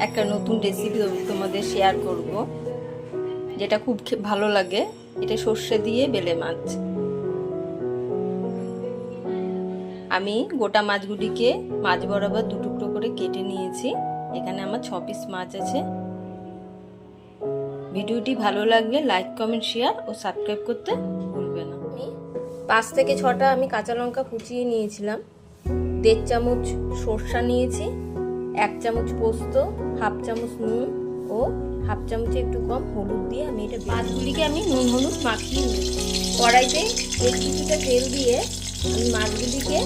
একটা নতুন রেসিপি তোমাদের শেয়ার করব, যেটা খুব ভালো লাগে। এটা সর্ষে দিয়ে বেলে মাছ। আমি গোটা মাছগুলিকে মাছ বরাবর দু টুকরো করে কেটে নিয়েছি। এখানে আমার 6 পিস মাছ আছে। ভিডিওটি ভালো লাগলে লাইক, কমেন্ট, শেয়ার ও সাবস্ক্রাইব করতে ভুলবেন না। 5 থেকে 6টা আমি কাঁচা লঙ্কা কুচিয়ে নিয়েছিলাম। 1.5 চামচ সরষা নিয়েছি, 1 চামচ পোস্ত, হাফ চামচ নুন ও হাফ চামচে একটু কম হলুদ দিয়ে আমি এটা মাছগুলিকে আমি নুন হলুদ মাখিয়ে নিয়েছি। কড়াইতে কিছুটা তেল দিয়ে আমি মাছগুলিকে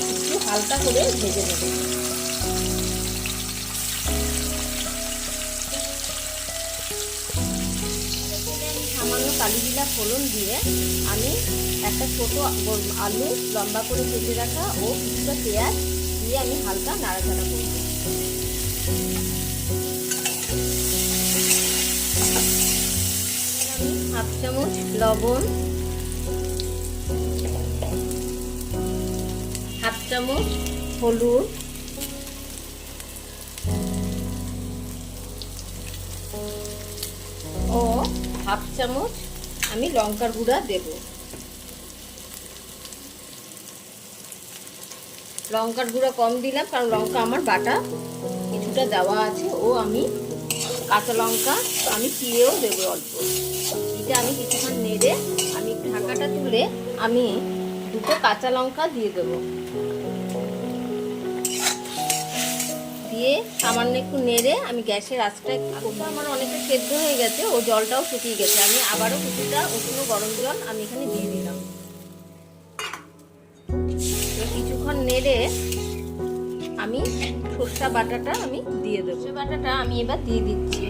একটু হালকা করে ভেজে নেব। সামান্য কালিজিরা ফোড়ন দিয়ে আমি একটা ছোট আলু লম্বা করে কেটে রাখা ও কিছুটা পেঁয়াজ দিয়ে আমি হালকা নাড়াচাড়া করব। আমি হাফ চামচ লবণ, হাফ চামচ হলুদ, ও হাফ চামচ আমি লঙ্কার গুঁড়া দেব। লঙ্কার গুঁড়া কম দিলাম কারণ লঙ্কা আমার বাটা কিছুটা দেওয়া আছে, ও আমি কাঁচা লঙ্কা আমি চিড়েও দেবো অল্প। এটা আমি কিছুক্ষণ নেড়ে আমি ঢাকাটা তুলে আমি 2টো কাঁচা লঙ্কা দিয়ে দেবো। দিয়ে সামান্য একটু নেড়ে আমি গ্যাসের আঁচটা আমার অনেকটা সেদ্ধ হয়ে গেছে, ও জলটাও শুকিয়ে গেছে। আমি আবারও কিছুটা উষ্ণ গরম জল আমি এখানে দিয়ে দিলাম। কিছুক্ষণ নেড়ে আমি সরষা বাটাটা আমি দিয়ে দেবো। সরষে বাটাটা আমি এবার দিয়ে দিচ্ছি।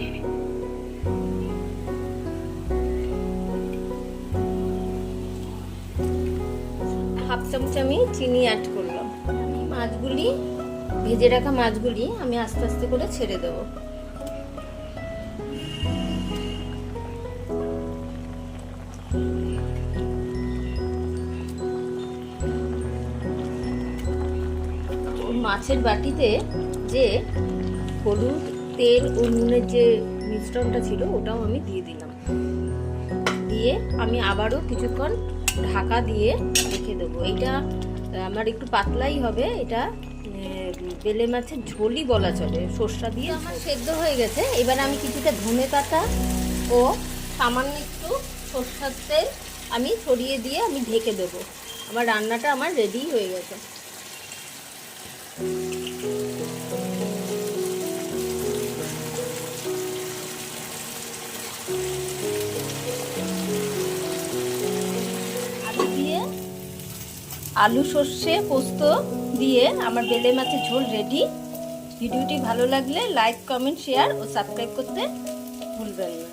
হাফ চামচ আমি চিনি অ্যাড করলাম। আমি মাছগুলি ভেজে রাখা মাছগুলি আমি আস্তে আস্তে করে ছেড়ে দেব। মাছের বাটিতে যে হলুদ, তেল ও নুনের যে মিশ্রণটা ছিল ওটাও আমি দিয়ে দিলাম। দিয়ে আমি আবারও কিছুক্ষণ ঢাকা দিয়ে রেখে দেবো। এটা আমার একটু পাতলাই হবে, এটা বেলে মাছের ঝোলই বলা চলে। সরষা দিয়ে আমার সেদ্ধ হয়ে গেছে। এবার আমি কিছুটা ধনে পাতা ও সামান্য একটু সরষার তেল আমি ছড়িয়ে দিয়ে আমি ঢেকে দেবো। আমার রান্নাটা আমার রেডি হয়ে গেছে। আলু সর্ষে পোস্ত দিয়ে আমার বেলে মাছের ঝোল রেডি। ভিডিওটি ভালো লাগলে লাইক, কমেন্ট, শেয়ার ও সাবস্ক্রাইব করতে ভুলবেন না।